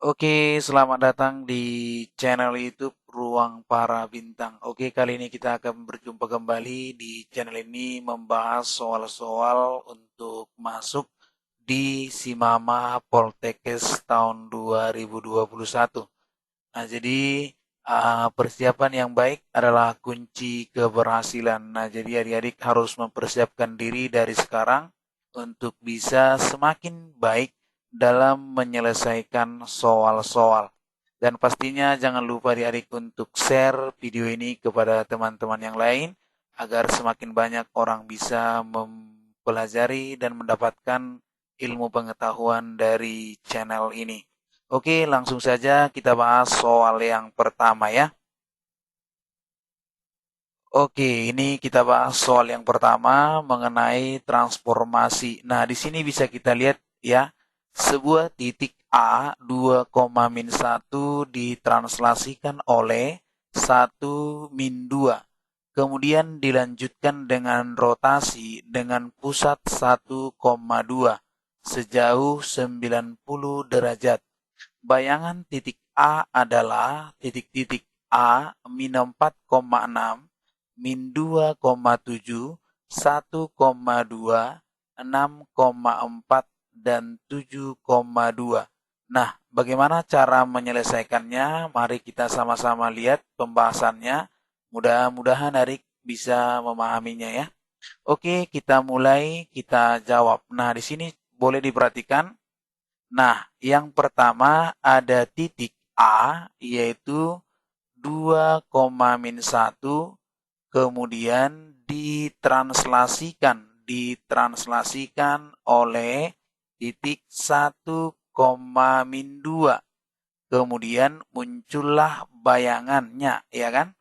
Oke, selamat datang di channel YouTube Ruang Para Bintang. Oke, kali ini kita akan berjumpa kembali di channel ini membahas soal-soal untuk masuk di Simama Poltekkes tahun 2021. Nah, jadi persiapan yang baik adalah kunci keberhasilan. Nah, jadi adik-adik harus mempersiapkan diri dari sekarang untuk bisa semakin baik dalam menyelesaikan soal-soal. Dan pastinya jangan lupa adik-adik untuk share video ini kepada teman-teman yang lain agar semakin banyak orang bisa mempelajari dan mendapatkan ilmu pengetahuan dari channel ini. Oke, langsung saja kita bahas soal yang pertama ya. Oke, ini kita bahas soal yang pertama mengenai transformasi. Nah, di sini bisa kita lihat ya, sebuah titik A 2,-1 ditranslasikan oleh 1 min 2. Kemudian dilanjutkan dengan rotasi dengan pusat 1,2 sejauh 90 derajat. Bayangan titik A adalah titik-titik A min 4,6, min 2,7, 1,2, 6,4, dan 7,2. Nah, bagaimana cara menyelesaikannya? Mari kita sama-sama lihat pembahasannya. Mudah-mudahan Arik bisa memahaminya ya. Oke, kita mulai, kita jawab. Nah, di sini boleh diperhatikan. Nah, yang pertama ada titik A, yaitu 2,-1, kemudian ditranslasikan oleh titik 1,-2. Kemudian muncullah bayangannya, ya kan?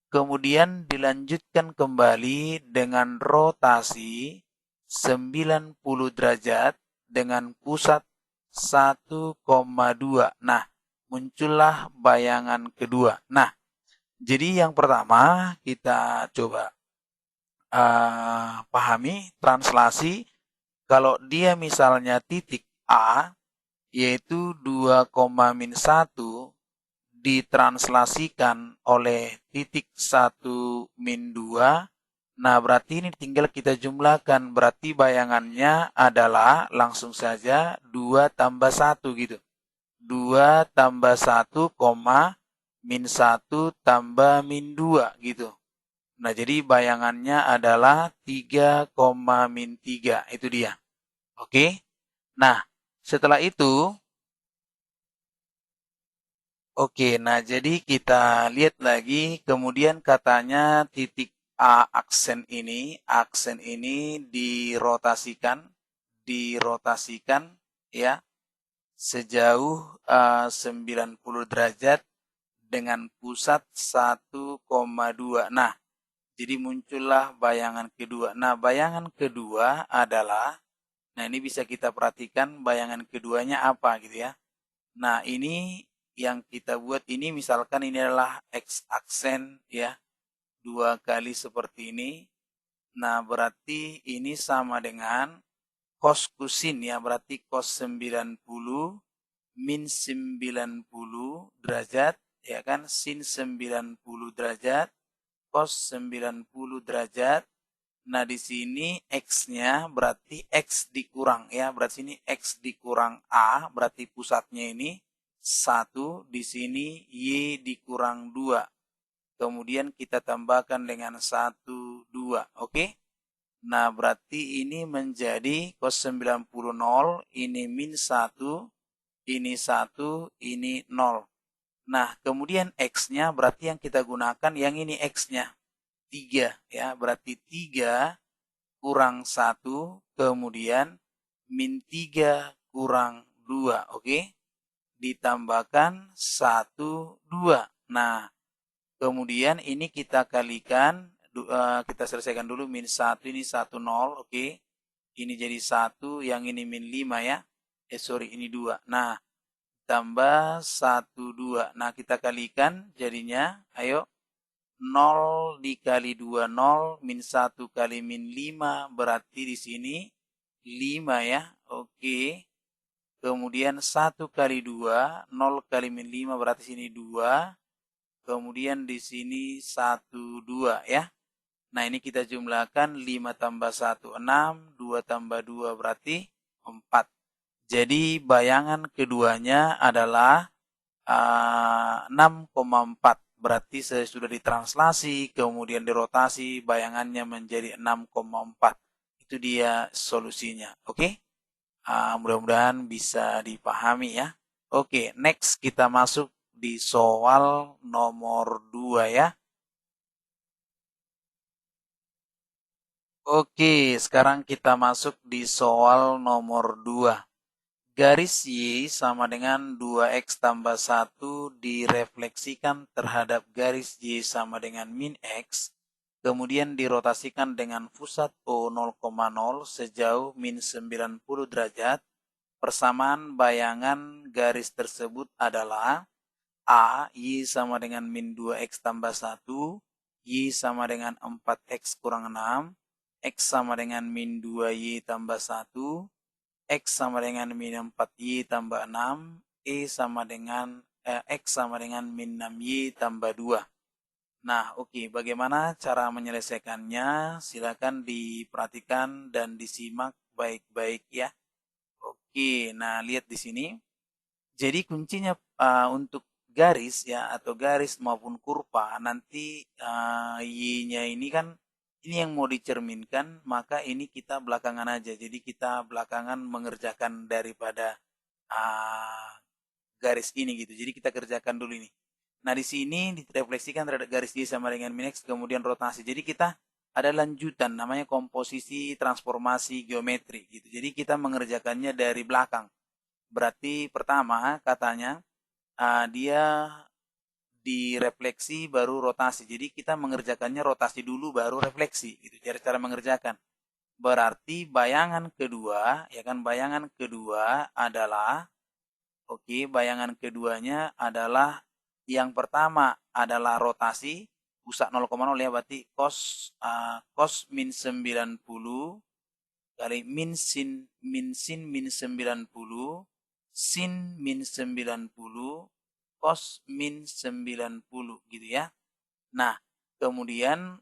Kemudian dilanjutkan kembali dengan rotasi 90 derajat dengan pusat 1,2. Nah, muncullah bayangan kedua. Nah, jadi yang pertama kita coba pahami translasi. Kalau dia misalnya titik A, yaitu 2,-1 ditranslasikan oleh titik 1-2. Nah, berarti ini tinggal kita jumlahkan. Berarti bayangannya adalah langsung saja 2 tambah 1 gitu. 2 tambah 1, min 1 tambah min 2 gitu. Nah, jadi bayangannya adalah 3, min 3. Itu dia. Oke. Nah, setelah itu, oke, nah jadi kita lihat lagi, kemudian katanya titik A aksen ini dirotasikan ya sejauh 90 derajat dengan pusat 1,2. Nah, jadi muncullah bayangan kedua. Nah, bayangan kedua adalah, nah ini bisa kita perhatikan bayangan keduanya apa gitu ya. Nah, ini yang kita buat ini misalkan ini adalah X aksen ya, 2 kali seperti ini. Nah, berarti ini sama dengan cos kusin ya, berarti cos 90 min 90 derajat ya kan, sin 90 derajat, cos 90 derajat. Nah, di sini X-nya berarti X dikurang ya. Berarti ini X dikurang A, berarti pusatnya ini 1. Di sini Y dikurang 2. Kemudian kita tambahkan dengan 1, 2. Oke? Nah, berarti ini menjadi cos 90 0, ini min 1, ini 1, ini 0. Nah, kemudian X-nya berarti yang kita gunakan yang ini X-nya. 3 ya, berarti 3 kurang 1, kemudian min 3 kurang 2, oke? Ditambahkan 1, 2. Nah, kemudian ini kita kalikan, kita selesaikan dulu, min 1 ini 1, 0, oke? Ini jadi 1, yang ini min 5 ya. Sorry, ini 2. Nah, tambah 1, 2. Nah, kita kalikan jadinya, ayo. 0 dikali 2, 0, min 1 kali min 5, berarti di sini 5 ya. Oke. kemudian 1 kali 2, 0 kali min 5 berarti sini 2, kemudian di sini 1, 2 ya. Nah ini kita jumlahkan 5 tambah 1, 6, 2 tambah 2 berarti 4. Jadi bayangan keduanya adalah 6,4. Berarti saya sudah ditranslasi, kemudian dirotasi, bayangannya menjadi 6,4. Itu dia solusinya. Oke? Mudah-mudahan bisa dipahami ya. Oke, next kita masuk di soal nomor 2 ya. Oke, sekarang kita masuk di soal nomor 2. Garis Y sama dengan 2X tambah 1 direfleksikan terhadap garis Y sama dengan min X, kemudian dirotasikan dengan pusat O 0,0 sejauh min 90 derajat. Persamaan bayangan garis tersebut adalah A, Y sama dengan min 2X tambah 1, Y sama dengan 4X kurang 6, X sama dengan min 2Y tambah 1, X sama dengan min 4Y tambah 6, X sama dengan min 6Y tambah 2. Nah, oke, bagaimana cara menyelesaikannya? Silakan diperhatikan dan disimak baik-baik ya. Oke, nah lihat di sini. Jadi kuncinya untuk garis ya atau garis maupun kurva nanti Y-nya ini kan ini yang mau dicerminkan, maka ini kita belakangan aja. Jadi kita belakangan mengerjakan daripada uh, garis ini gitu. Jadi kita kerjakan dulu ini. Nah di sini direfleksikan terhadap garis Y sama dengan min X, kemudian rotasi. Jadi kita ada lanjutan namanya komposisi transformasi geometri gitu. Jadi kita mengerjakannya dari belakang. Berarti pertama katanya dia direfleksi baru rotasi. Jadi kita mengerjakannya rotasi dulu baru refleksi gitu. Cara mengerjakan. Berarti bayangan kedua, ya kan bayangan kedua adalah bayangan keduanya adalah yang pertama adalah rotasi pusat 0,0 ya berarti cos min 90 kali min sin min 90 sin min 90 cos min 90 gitu ya. Nah, kemudian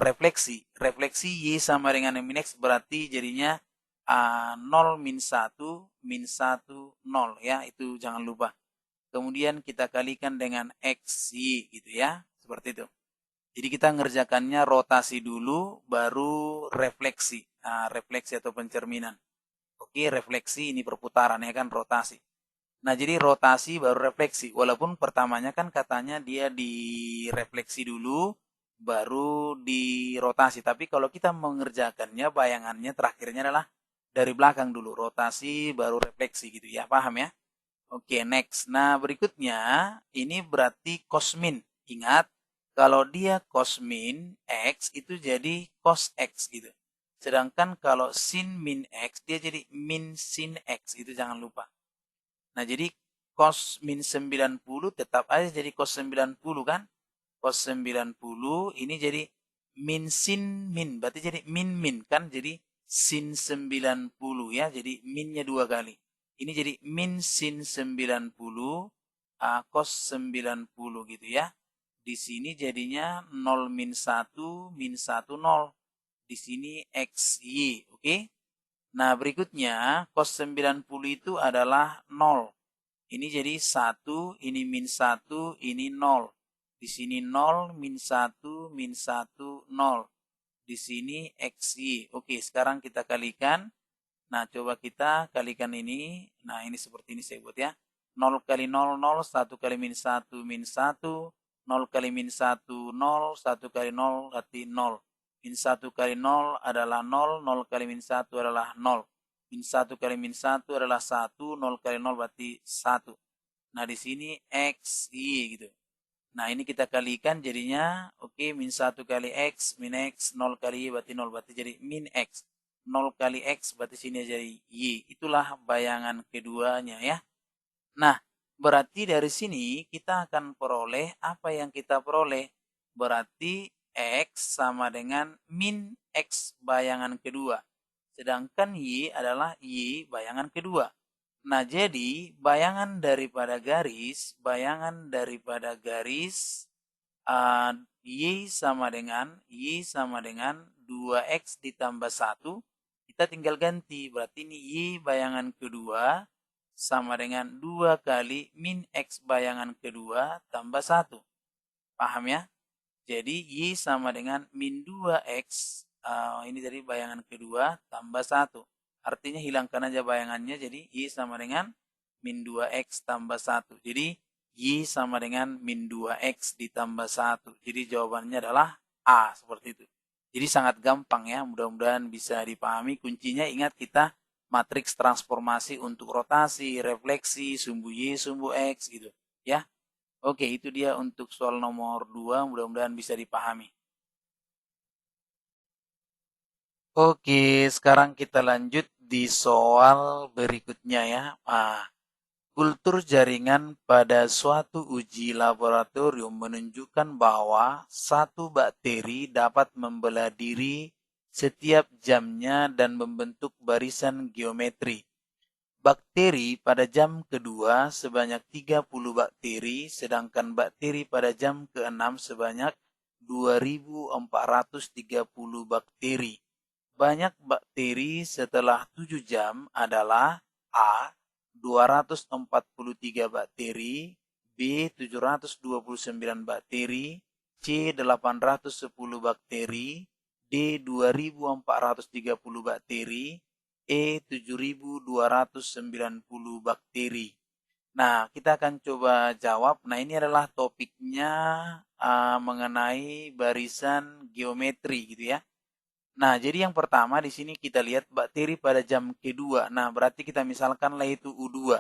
refleksi Y sama dengan min X berarti jadinya 0 min 1 min 1 0 ya, itu jangan lupa. Kemudian kita kalikan dengan X Y gitu ya, seperti itu. Jadi kita ngerjakannya rotasi dulu baru refleksi. Refleksi atau pencerminan. Oke, refleksi ini perputaran ya kan rotasi. Nah, jadi rotasi baru refleksi. Walaupun pertamanya kan katanya dia direfleksi dulu baru dirotasi. Tapi kalau kita mengerjakannya bayangannya terakhirnya adalah dari belakang dulu, rotasi baru refleksi gitu ya. Paham ya? Oke, next. Nah, berikutnya ini berarti cos min. Ingat, kalau dia cos min X itu jadi cos X gitu. Sedangkan kalau sin min X dia jadi min sin X. Itu jangan lupa. Nah, jadi cos min 90 tetap aja jadi cos 90 kan? Cos 90 ini jadi min sin min. Berarti jadi min min kan? Jadi sin 90 ya. Jadi minnya 2 kali. Ini jadi min sin 90 cos 90 gitu ya. Di sini jadinya 0 min 1 min 1 0. Di sini XY, oke? Nah, berikutnya cos 90 itu adalah 0. Ini jadi 1, ini min 1, ini 0. Di sini 0, min 1, min 1, 0. Di sini XY. Oke, sekarang kita kalikan. Nah, coba kita kalikan ini. Nah, ini seperti ini saya buat ya. 0 kali 0, 0. 1 kali min 1, min 1. 0 kali min 1, 0. 1 kali 0, berarti 0. Min 1 kali 0 adalah 0. 0 kali min 1 adalah 0. Min 1 kali min 1 adalah 1. 0 kali 0 berarti 1. Nah, di sini X, Y gitu. Nah, ini kita kalikan jadinya, min 1 kali X, min X, 0 kali Y berarti 0. Berarti jadi min X. 0 kali X berarti sini jadi Y. Itulah bayangan keduanya ya. Nah, berarti dari sini kita akan peroleh apa yang kita peroleh. Berarti X sama dengan min X bayangan kedua. Sedangkan Y adalah Y bayangan kedua. Nah, jadi bayangan daripada garis Y sama dengan 2X ditambah 1. Kita tinggal ganti. Berarti ini Y bayangan kedua sama dengan 2 kali min X bayangan kedua tambah 1. Paham ya? Jadi Y sama dengan min 2X. Ini dari bayangan kedua tambah 1. Artinya hilangkan aja bayangannya. Jadi Y sama dengan min 2X tambah 1. Jadi Y sama dengan min 2X ditambah 1. Jadi jawabannya adalah A, seperti itu. Jadi sangat gampang ya, mudah-mudahan bisa dipahami. Kuncinya ingat kita matriks transformasi untuk rotasi, refleksi, sumbu Y, sumbu X gitu ya. Oke, itu dia untuk soal nomor 2, mudah-mudahan bisa dipahami. Oke, sekarang kita lanjut di soal berikutnya ya. Kultur jaringan pada suatu uji laboratorium menunjukkan bahwa satu bakteri dapat membelah diri setiap jamnya dan membentuk barisan geometri. Bakteri pada jam kedua sebanyak 30 bakteri, sedangkan bakteri pada jam ke-6 sebanyak 2.430 bakteri. Banyak bakteri setelah 7 jam adalah A. 243 bakteri, B. 729 bakteri, C. 810 bakteri, D. 2.430 bakteri, E 7.290 bakteri. Nah, kita akan coba jawab. Nah, ini adalah topiknya mengenai barisan geometri gitu ya. Nah, jadi yang pertama di sini kita lihat bakteri pada jam kedua. Nah, berarti kita misalkanlah itu U2.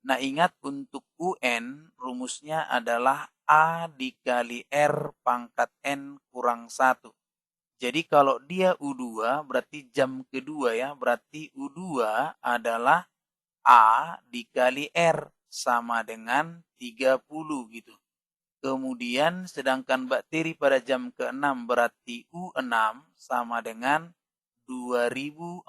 Nah, ingat untuk UN rumusnya adalah A dikali R pangkat N kurang 1. Jadi kalau dia U2 berarti jam kedua ya, berarti U2 adalah A dikali R sama dengan 30 gitu. Kemudian sedangkan bakteri pada jam ke-6 berarti U6 sama dengan 2430,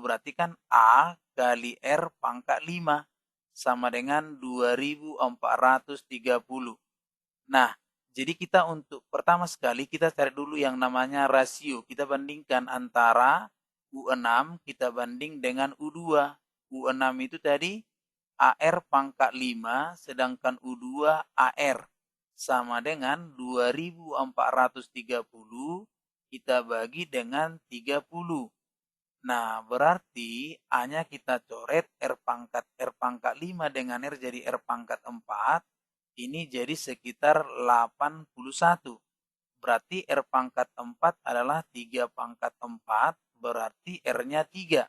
berarti kan A kali R pangkat 5 sama dengan 2430. Nah, jadi kita untuk pertama sekali kita cari dulu yang namanya rasio. Kita bandingkan antara U6 kita banding dengan U2. U6 itu tadi AR pangkat 5 sedangkan U2 AR sama dengan 2430 kita bagi dengan 30. Nah, berarti A-nya kita coret R pangkat 5 dengan R jadi R pangkat 4. Ini jadi sekitar 81. Berarti R pangkat 4 adalah 3 pangkat 4, berarti R-nya 3.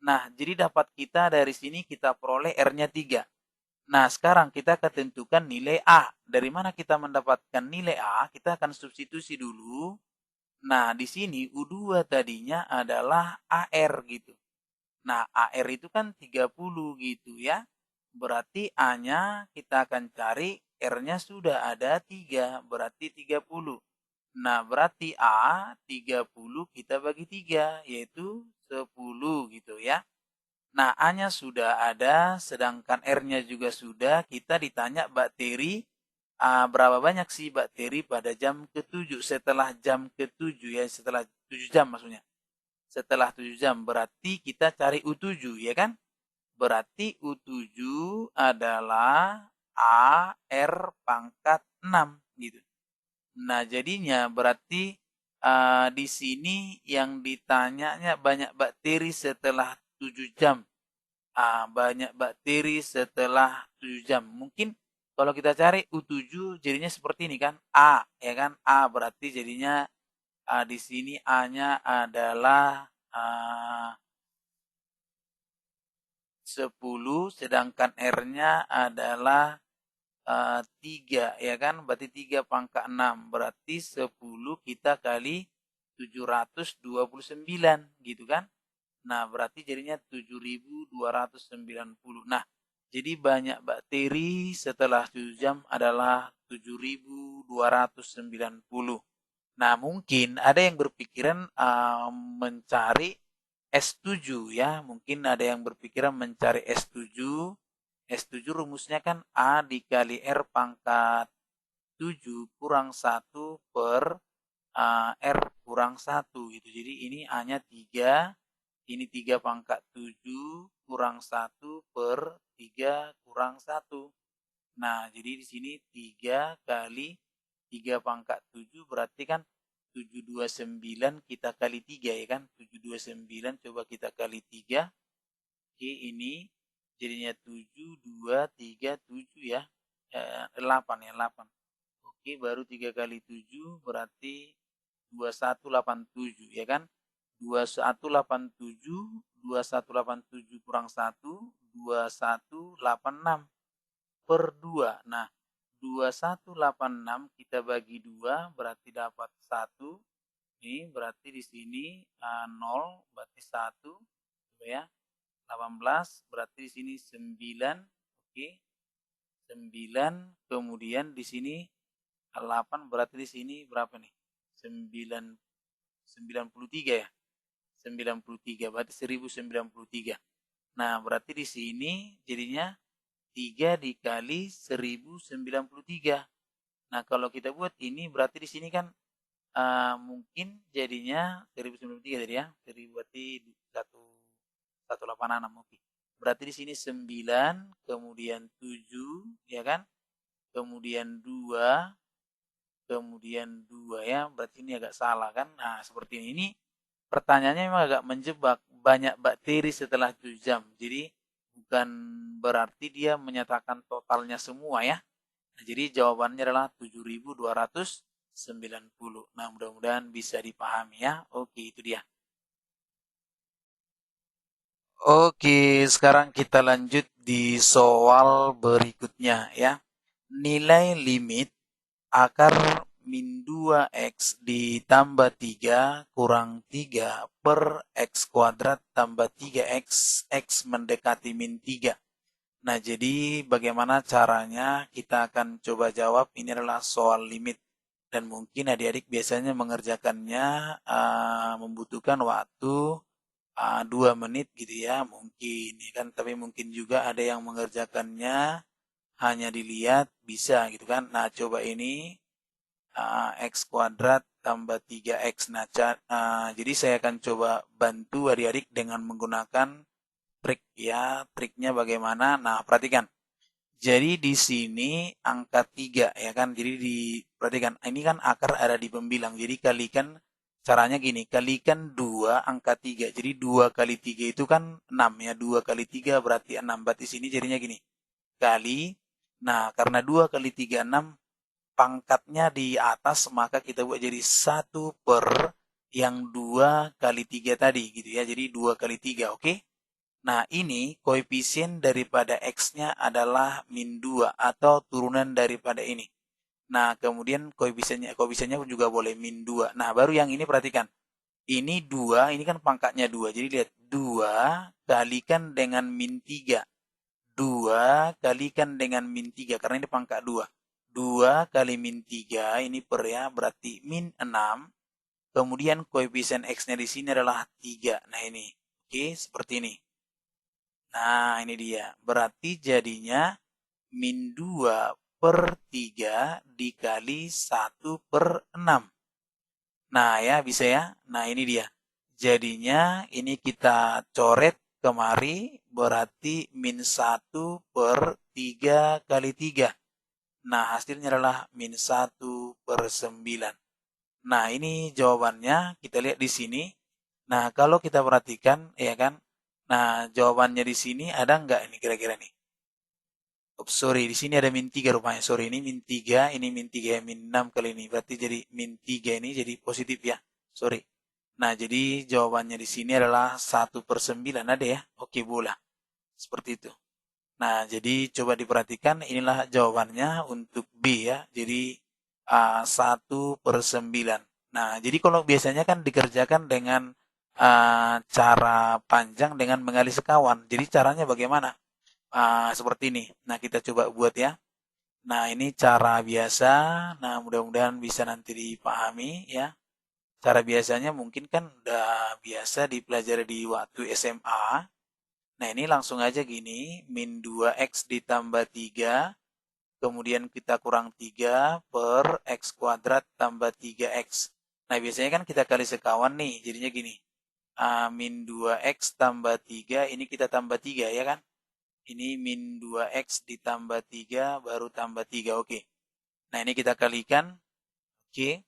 Nah, jadi dapat kita dari sini kita peroleh R-nya 3. Nah, sekarang kita akan tentukan nilai A. Dari mana kita mendapatkan nilai A? Kita akan substitusi dulu. Nah, di sini U2 tadinya adalah AR gitu. Nah, AR itu kan 30 gitu ya. Berarti A-nya kita akan cari, R-nya sudah ada 3, berarti 30. Nah, berarti A 30 kita bagi 3, yaitu 10 gitu ya. Nah, A-nya sudah ada, sedangkan R-nya juga sudah. Kita ditanya bakteri, berapa banyak sih bakteri pada jam ke-7, setelah jam ke-7 ya, setelah 7 jam maksudnya. Setelah 7 jam berarti kita cari U7 ya kan? Berarti U7 adalah AR pangkat 6 gitu. Nah, jadinya berarti di sini yang ditanyanya banyak bakteri setelah 7 jam. Banyak bakteri setelah 7 jam. Mungkin kalau kita cari U7 jadinya seperti ini kan? A, ya kan? A berarti jadinya di sini A-nya adalah 10, sedangkan R-nya adalah 3, ya kan? Berarti 3 pangkat 6. Berarti 10 kita kali 729 gitu kan? Nah, berarti jadinya 7.290. Nah, jadi banyak bakteri setelah 7 jam adalah 7.290. Nah, mungkin ada yang berpikiran mencari S7 ya. Mungkin ada yang berpikiran mencari S7. S7 rumusnya kan A dikali R pangkat 7 kurang 1 per R kurang 1 gitu. Jadi ini A-nya 3, ini 3 pangkat 7 kurang 1 per 3 kurang 1. Nah, jadi di sini 3 kali 3 pangkat 7 berarti kan 729 kita kali 3 ya kan. 729 coba kita kali 3. Oke, ini jadinya 7, 2, 3, 7 ya. 8 ya, 8. Oke, baru 3 kali 7 berarti 2187 ya kan. 2187, 2187 kurang 1, 2186 per 2. Nah, 2186 kita bagi 2 berarti dapat 1. Ini berarti di sini 0 berarti 1 ya. 18 berarti di sini 9. Oke. 9 kemudian di sini 8 berarti di sini berapa nih? 93 ya. 93 berarti 1093. Nah, berarti di sini jadinya 3 dikali 1093. Nah, kalau kita buat ini berarti di sini kan mungkin jadinya 1093 tadi ya. 1000 berarti 186. Oke. Berarti di sini 9, kemudian 7 ya kan? Kemudian 2, kemudian 2 ya. Berarti ini agak salah kan? Nah, seperti ini. Ini pertanyaannya memang agak menjebak. Banyak bakteri setelah 7 jam. Jadi bukan berarti dia menyatakan totalnya semua ya. Nah, jadi jawabannya adalah 7.290. Nah, mudah-mudahan bisa dipahami ya. Oke, itu dia. Oke, sekarang kita lanjut di soal berikutnya ya. Nilai limit akar min 2x ditambah 3 kurang 3 per x kuadrat tambah 3x, x mendekati min 3. Nah, jadi bagaimana caranya kita akan coba jawab. Ini adalah soal limit. Dan mungkin adik-adik biasanya mengerjakannya membutuhkan waktu 2 menit gitu ya. Mungkin ya kan, tapi mungkin juga ada yang mengerjakannya hanya dilihat bisa gitu kan. Nah, coba ini x kuadrat tambah 3x. Nah, jadi saya akan coba bantu adik-adik dengan menggunakan trik ya. Triknya bagaimana? Nah, perhatikan. Jadi di sini angka 3 ya kan. Jadi perhatikan, ini kan akar ada di pembilang. Jadi kalikan caranya gini, kalikan 2 angka 3. Jadi 2 kali 3 itu kan 6 ya. 2 kali 3 berarti 6. Berarti sini jadinya gini. Kali. Nah, karena 2 kali 3 6, pangkatnya di atas, maka kita buat jadi 1 per yang 2 kali 3 tadi gitu ya. Jadi 2 kali 3, oke? Nah, ini koefisien daripada X-nya adalah min 2 atau turunan daripada ini. Nah, kemudian koefisiennya juga boleh min 2. Nah, baru yang ini perhatikan. Ini 2, ini kan pangkatnya 2. Jadi lihat, 2 kalikan dengan min 3. 2 kalikan dengan min 3, karena ini pangkat 2. 2 kali min 3, ini per ya, berarti min 6. Kemudian koefisien X-nya di sini adalah 3. Nah, ini. Oke, seperti ini. Nah, ini dia. Berarti jadinya min 2 per 3 dikali 1 per 6. Nah, ya bisa ya. Nah, ini dia. Jadinya ini kita coret kemari, berarti min 1 per 3 kali 3. Nah, hasilnya adalah min 1 per 9. Nah, ini jawabannya. Kita lihat di sini. Nah, kalau kita perhatikan, ya kan. Nah, jawabannya di sini ada nggak ini kira-kira nih? Oops, sorry, di sini ada min 3 rupanya. Sorry, ini min 3, ini min 3 ya, min 6 kali ini. Berarti jadi min 3 ini jadi positif ya. Sorry. Nah, jadi jawabannya di sini adalah 1 per 9. Ada ya? Oke, boleh. Seperti itu. Nah, jadi coba diperhatikan, inilah jawabannya untuk B ya. Jadi 1 per 9. Nah, jadi kalau biasanya kan dikerjakan dengan cara panjang dengan mengali sekawan. Jadi caranya bagaimana? Seperti ini. Nah, kita coba buat ya. Nah, ini cara biasa. Nah, mudah-mudahan bisa nanti dipahami ya. Cara biasanya mungkin kan udah biasa dipelajari di waktu SMA. Nah, ini langsung aja gini, min 2x ditambah 3, kemudian kita kurang 3 per x kuadrat tambah 3x. Nah, biasanya kan kita kali sekawan nih, jadinya gini, min 2x tambah 3, ini kita tambah 3 ya kan? Ini min 2x ditambah 3, baru tambah 3, oke. Nah, ini kita kalikan, oke.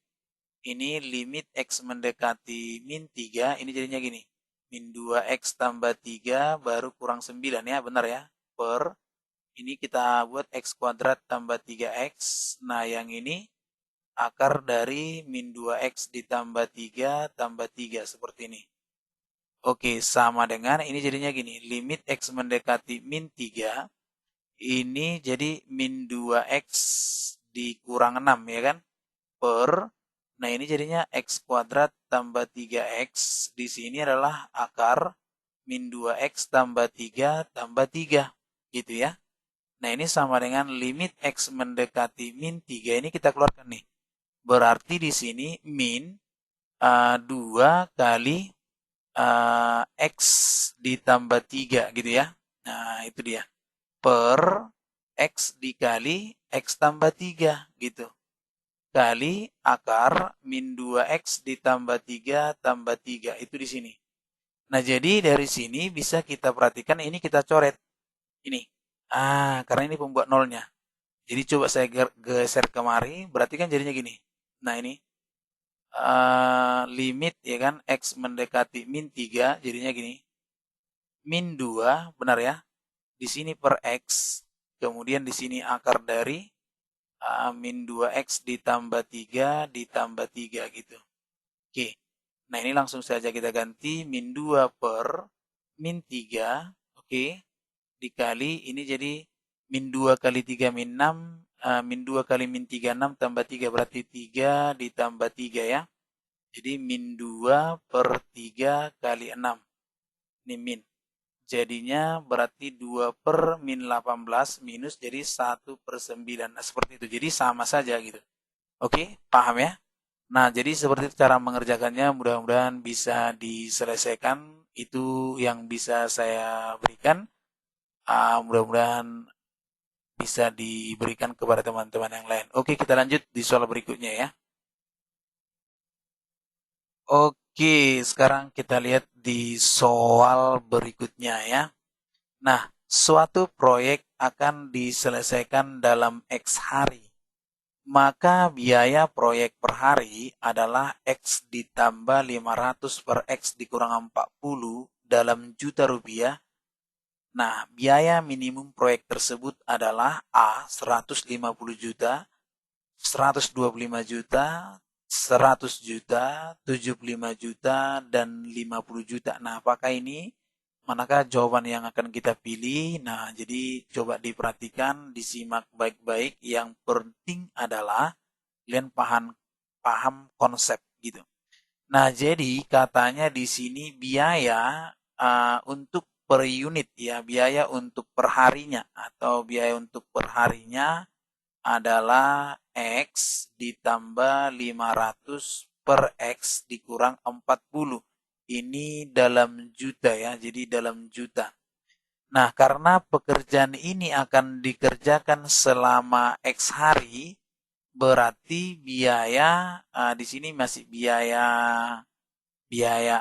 Ini limit x mendekati min 3, ini jadinya gini. Min 2x tambah 3 baru kurang 9 ya, benar ya. Per, ini kita buat x kuadrat tambah 3x. Nah, yang ini akar dari min 2x ditambah 3 tambah 3, seperti ini. Oke, sama dengan ini jadinya gini. Limit x mendekati min 3, ini jadi min 2x dikurang 6 ya kan. Per, nah ini jadinya x kuadrat tambah 3x, di sini adalah akar min 2x tambah 3 tambah 3, gitu ya. Nah ini sama dengan limit x mendekati min 3, ini kita keluarkan nih. Berarti di sini min 2 kali x ditambah 3 gitu ya. Nah itu dia. Per x dikali x tambah 3 gitu. Kali akar min 2x ditambah 3 tambah 3. Itu di sini. Nah, jadi dari sini bisa kita perhatikan ini kita coret. Ini. Karena ini pembuat nolnya. Jadi coba saya geser kemari, berarti kan jadinya gini. Nah, ini limit ya kan x mendekati min 3, jadinya gini. Min 2, benar ya? Di sini per x, kemudian di sini akar dari min 2x ditambah 3 ditambah 3 gitu. Oke. Nah, ini langsung saja kita ganti min 2 per min 3. Oke. Dikali ini jadi min 2 kali 3 min 6. Min 2 kali min 3 6 tambah 3 berarti 3 ditambah 3 ya. Jadi min 2 per 3 kali 6. Ini min. Jadinya berarti 2 per min 18 minus jadi 1 per 9. Nah, seperti itu. Jadi sama saja gitu. Oke, paham ya? Nah, jadi seperti itu cara mengerjakannya. Mudah-mudahan bisa diselesaikan. Itu yang bisa saya berikan. Mudah-mudahan bisa diberikan kepada teman-teman yang lain. Oke, kita lanjut di soal berikutnya ya. Oke, sekarang kita lihat di soal berikutnya ya. Nah, suatu proyek akan diselesaikan dalam X hari. Maka biaya proyek per hari adalah X ditambah 500 per X dikurang 40 dalam juta rupiah. Nah, biaya minimum proyek tersebut adalah A 150 juta, 125 juta, 100 juta, 75 juta, dan 50 juta. Nah, apakah ini? Manakah jawaban yang akan kita pilih? Nah, jadi coba diperhatikan, disimak baik-baik. Yang penting adalah kalian paham konsep gitu. Nah, jadi katanya di sini biaya untuk per unit ya, biaya untuk perharinya atau biaya untuk perharinya adalah X ditambah 500 per X dikurang 40. Ini dalam juta ya, jadi dalam juta. Nah, karena pekerjaan ini akan dikerjakan selama X hari, berarti biaya di sini masih biaya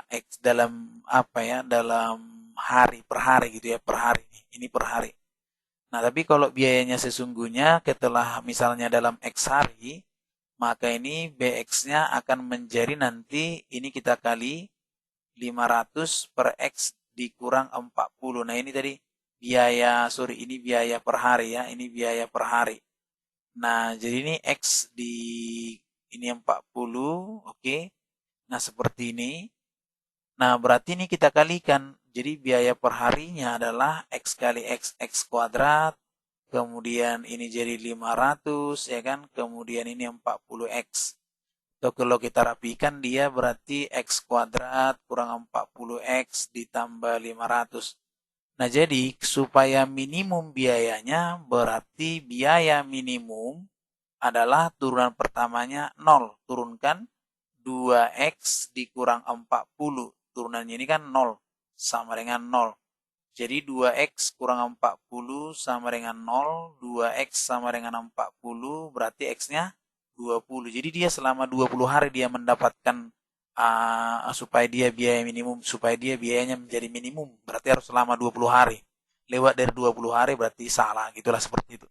X dalam apa ya, dalam hari per hari gitu ya, per hari. Ini per hari. Nah, tapi kalau biayanya sesungguhnya setelah misalnya dalam X hari, maka ini BX-nya akan menjadi nanti ini kita kali 500 per X dikurang 40. Nah, ini tadi ini biaya per hari ya, ini biaya per hari. Nah, jadi ini X di ini 40, oke. Nah, seperti ini. Nah, berarti ini kita kalikan. Jadi biaya per harinya adalah X kali X kuadrat. Kemudian ini jadi 500 ya kan. Kemudian ini 40X. Atau kalau kita rapikan dia berarti X kuadrat kurang 40X ditambah 500. Nah, jadi supaya minimum biayanya berarti biaya minimum adalah turunan pertamanya 0. Turunkan 2x dikurang 40. Turunannya ini kan 0, sama dengan 0. Jadi 2x kurang 40 sama dengan 0, 2x sama dengan 40, berarti x-nya 20. Jadi dia selama 20 hari dia mendapatkan supaya dia biaya minimum, supaya dia biayanya menjadi minimum, berarti harus selama 20 hari. Lewat dari 20 hari berarti salah, gitulah seperti itu.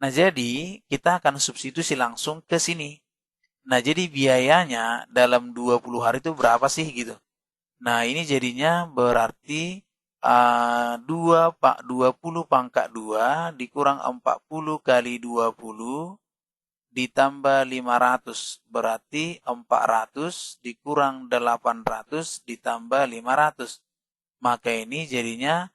Nah, jadi kita akan substitusi langsung ke sini. Nah, jadi biayanya dalam 20 hari itu berapa sih gitu. Nah, ini jadinya berarti 20 pangkat 2 dikurang 40 kali 20 ditambah 500. Berarti 400 dikurang 800 ditambah 500. Maka ini jadinya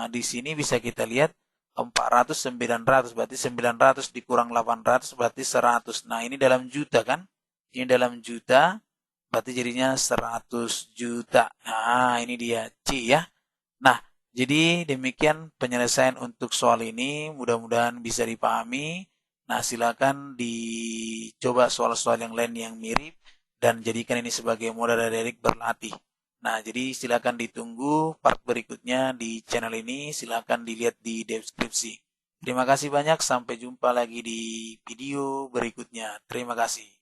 di sini bisa kita lihat 400 900, berarti 900 dikurang 800 berarti 100. Nah, ini dalam juta kan? Ini dalam juta, berarti jadinya 100 juta. Nah, ini dia C ya. Nah, jadi demikian penyelesaian untuk soal ini. Mudah-mudahan bisa dipahami. Nah, silakan dicoba soal-soal yang lain yang mirip dan jadikan ini sebagai modal dari Erik berlatih. Nah, jadi silakan ditunggu part berikutnya di channel ini. Silakan dilihat di deskripsi. Terima kasih banyak. Sampai jumpa lagi di video berikutnya. Terima kasih.